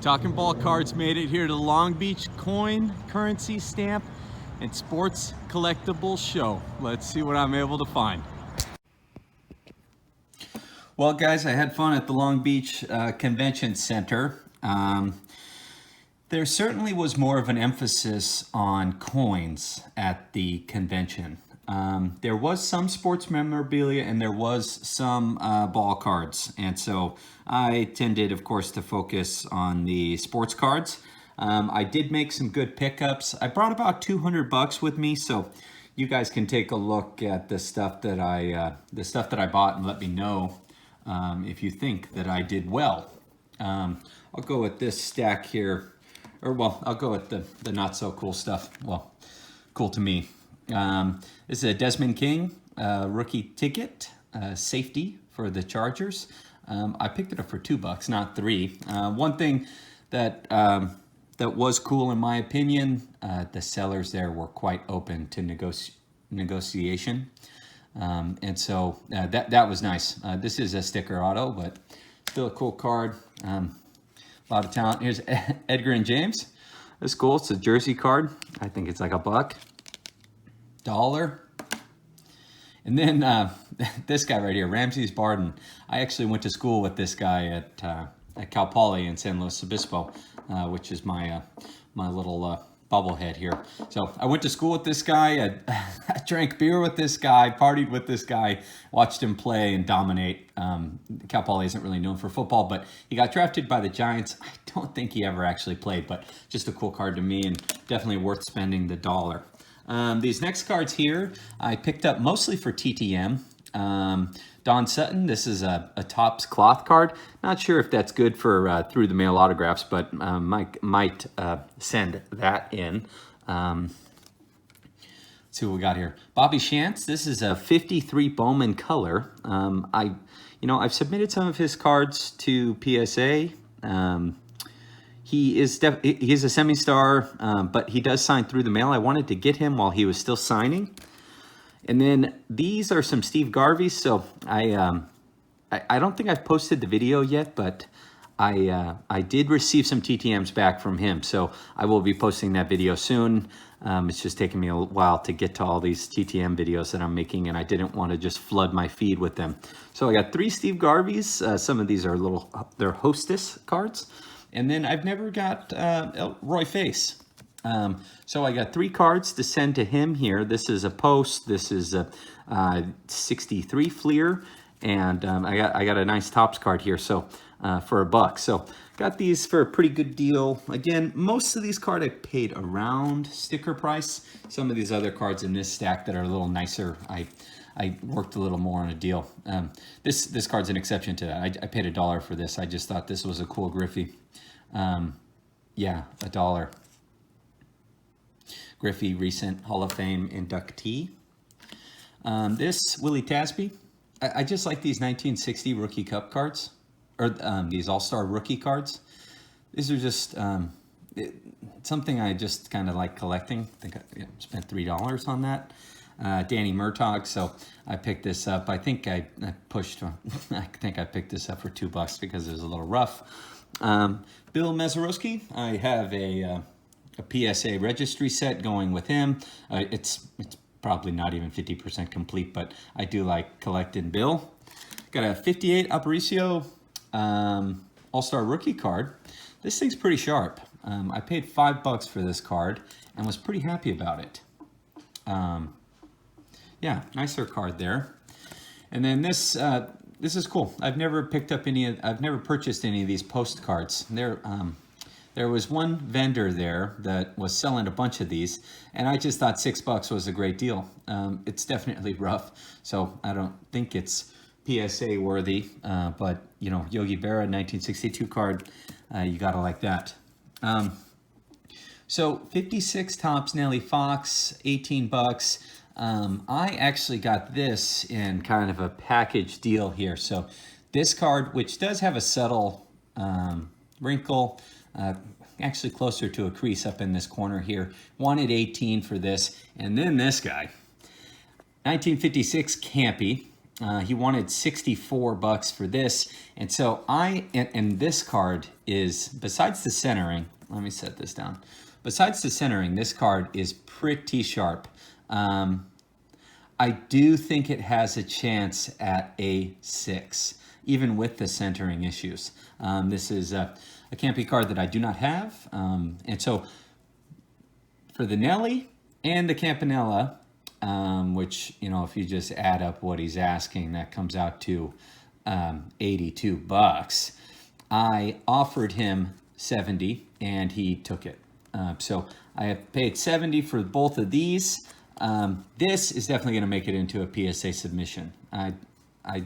Talking Ball Cards made it here to the Long Beach Coin, Currency, Stamp, and Sports Collectibles Show. Let's see what I'm able to find. Well, guys, I had fun at the Long Beach Convention Center. There certainly was more of an emphasis on coins at the convention. There was some sports memorabilia and there was some ball cards. And so I tended, of course, to focus on the sports cards. I did make some good pickups. I brought about $200 with me, so you guys can take a look at the stuff that I bought and let me know if you think that I did well. I'll go with this stack here, or well, I'll go with the not so cool stuff. Well, cool to me. This is a Desmond King rookie ticket, safety for the Chargers. I picked it up for $2, not $3. One thing that was cool in my opinion, the sellers there were quite open to negotiation. And so that was nice. This is a sticker auto, but still a cool card. A lot of talent. Here's Edgar and James. That's cool. It's a jersey card. I think it's like $1. And then this guy right here, Ramses Barden. I actually went to school with this guy at Cal Poly in San Luis Obispo, which is my little bobblehead here. So I went to school with this guy. I drank beer with this guy, partied with this guy, watched him play and dominate. Cal Poly isn't really known for football, but he got drafted by the Giants. I don't think he ever actually played, but just a cool card to me and definitely worth spending the $1. These next cards here, I picked up mostly for TTM. Don Sutton, this is a Topps cloth card. Not sure if that's good for through the mail autographs, but might send that in. Let's see what we got here. Bobby Shantz, this is a 53 Bowman color. I've submitted some of his cards to PSA. He's a semi-star, but he does sign through the mail. I wanted to get him while he was still signing. And then these are some Steve Garveys. So I don't think I've posted the video yet, but I did receive some TTMs back from him. So I will be posting that video soon. It's just taking me a while to get to all these TTM videos that I'm making, and I didn't want to just flood my feed with them. So I got 3 Steve Garveys. Some of these are they're hostess cards. And then I've never got Roy Face. So I got 3 cards to send to him here. This is a post. This is a 63 Fleer. And I got a nice Topps card here, so for $1. So got these for a pretty good deal. Again, most of these cards I paid around sticker price. Some of these other cards in this stack that are a little nicer, I worked a little more on a deal. This card's an exception to that. I paid $1 for this. I just thought this was a cool Griffey. Yeah, $1. Griffey, recent Hall of Fame inductee. This, Willie Tasby. I just like these 1960 Rookie Cup cards, or these All-Star Rookie cards. These are just something I just kind of like collecting. I think I spent $3 on that. Danny Murtaugh, so I picked this up. I think I picked this up for $2 because it was a little rough. Bill Mazeroski, I have a PSA registry set going with him. It's probably not even 50% complete, but I do like collecting Bill. Got a 58 Aparicio All-Star Rookie card. This thing's pretty sharp. I paid $5 for this card and was pretty happy about it. Yeah, nicer card there. And then this is cool. I've never purchased any of these postcards. There was one vendor there that was selling a bunch of these, and I just thought $6 was a great deal. It's definitely rough, so I don't think it's PSA worthy, but Yogi Berra 1962 card, you gotta like that. So 56 Topps Nellie Fox, $18. I actually got this in kind of a package deal here. So this card, which does have a subtle wrinkle, actually closer to a crease up in this corner here, wanted 18 for this. And then this guy, 1956 Campy. He wanted $64 for this. And so and this card is, besides the centering, let me set this down. Besides the centering, this card is pretty sharp. I do think it has a chance at a 6, even with the centering issues. This is a Campy card that I do not have. And so for the Nelly and the Campanella, which, you know, if you just add up what he's asking, that comes out to $82. I offered him 70 and he took it. So I have paid 70 for both of these. This is definitely going to make it into a PSA submission. I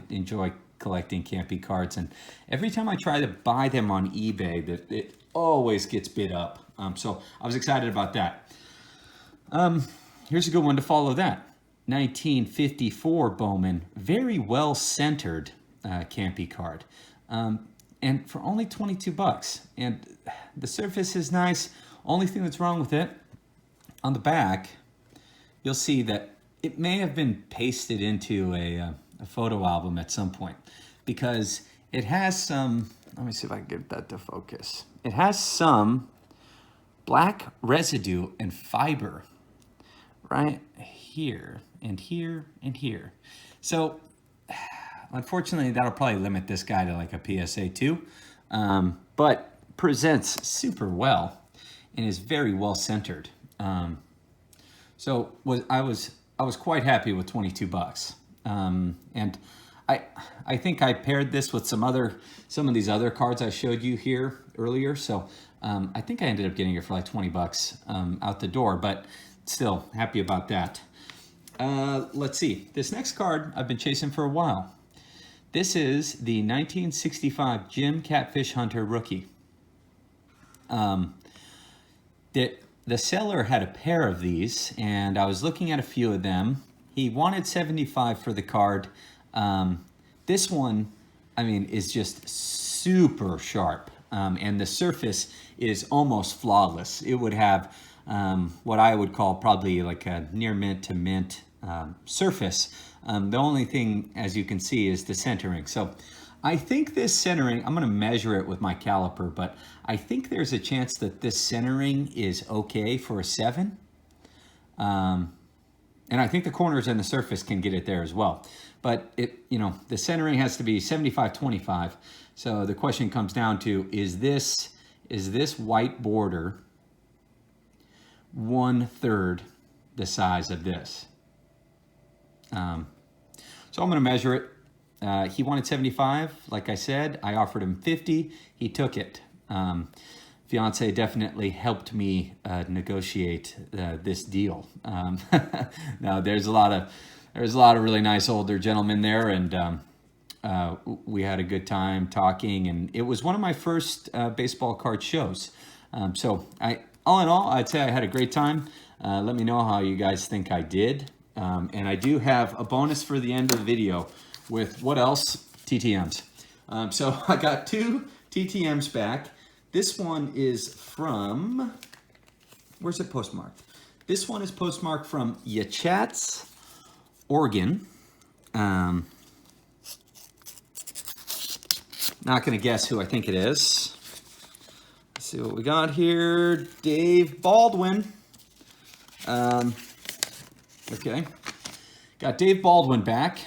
enjoy collecting Campy cards, and every time I try to buy them on eBay, it always gets bid up. So I was excited about that. Here's a good one to follow that. 1954 Bowman, very well centered Campy card. And for only $22. And the surface is nice. Only thing that's wrong with it, on the back, you'll see that it may have been pasted into a photo album at some point, because it has some, let me see if I can get that to focus. It has some black residue and fiber right here and here and here. So unfortunately, that'll probably limit this guy to like a PSA 2, but presents super well and is very well centered. So I was quite happy with $22. And I think I paired this with some of these other cards I showed you here earlier. So I think I ended up getting it for like $20 out the door, but still happy about that. Let's see. This next card I've been chasing for a while. This is the 1965 Jim Catfish Hunter rookie. The seller had a pair of these, and I was looking at a few of them. He wanted $75 for the card. This one, I mean, is just super sharp, and the surface is almost flawless. It would have what I would call probably like a near mint to mint surface. The only thing, as you can see, is the centering. So I think this centering, I'm going to measure it with my caliper, but I think there's a chance that this centering is okay for a 7. And I think the corners and the surface can get it there as well. But the centering has to be 75-25. So the question comes down to, is this white border 1/3 the size of this? So I'm going to measure it. He wanted 75, like I said. I offered him 50. He took it. Fiance definitely helped me negotiate this deal. Now there's a lot of really nice older gentlemen there, and we had a good time talking. And it was one of my first baseball card shows. So all in all, I'd say I had a great time. Let me know how you guys think I did. And I do have a bonus for the end of the video with what else? TTMs. So I got 2 TTMs back. This one is from, where's it postmarked? This one is postmarked from Yachatz, Oregon. Not going to guess who I think it is. Let's see what we got here. Dave Baldwin. Okay. Got Dave Baldwin back.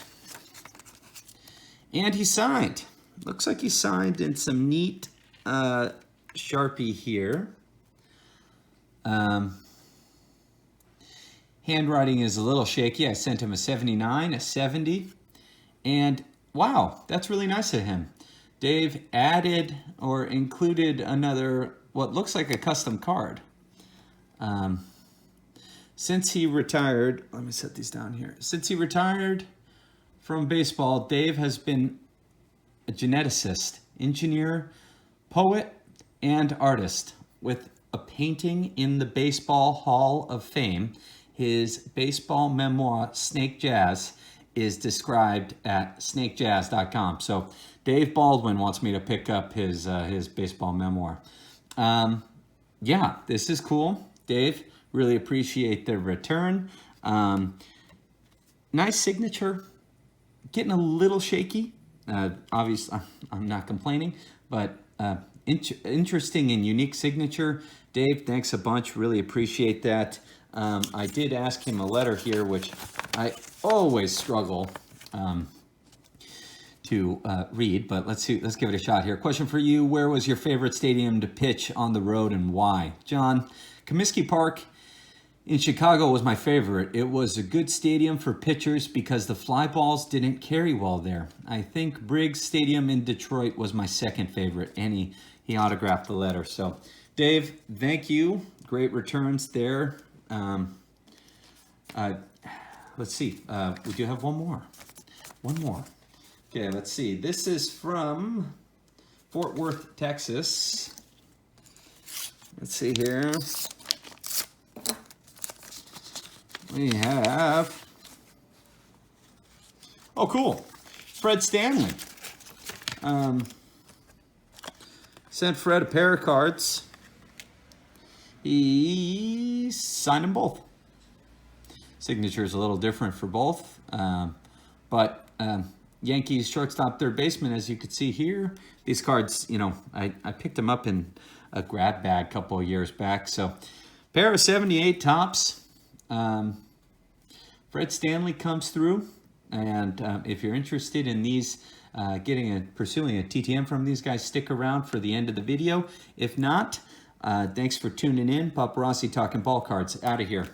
And he signed. Looks like he signed in some neat Sharpie here. Handwriting is a little shaky. I sent him a 79, a 70, and wow, that's really nice of him. Dave added or included another, what looks like a custom card. Since he retired, let me set these down here. Since he retired from baseball, Dave has been a geneticist, engineer, poet, and artist with a painting in the Baseball Hall of Fame. His baseball memoir, Snake Jazz, is described at snakejazz.com. So Dave Baldwin wants me to pick up his baseball memoir. Yeah, this is cool. Dave, really appreciate the return. Nice signature. getting a little shaky. Obviously, I'm not complaining, but interesting and unique signature. Dave, thanks a bunch. Really appreciate that. I did ask him a letter here, which I always struggle to read, but let's see. Let's give it a shot here. Question for you: where was your favorite stadium to pitch on the road and why? John, Comiskey Park in Chicago was my favorite. It was a good stadium for pitchers because the fly balls didn't carry well there. I think Briggs Stadium in Detroit was my second favorite, and he autographed the letter. So, Dave, thank you. Great returns there. Let's see. We do have one more. One more. Okay, let's see. This is from Fort Worth, Texas. Let's see here. We have, oh cool, Fred Stanley. Sent Fred a pair of cards. He signed them both. Signature is a little different for both, but Yankees shortstop, third baseman, as you could see here. These cards, you know, I picked them up in a grab bag a couple of years back. So, pair of 78 tops. Fred Stanley comes through, and if you're interested in these, pursuing a TTM from these guys, stick around for the end of the video. If not, thanks for tuning in. Paparazzi talking ball cards. Out of here.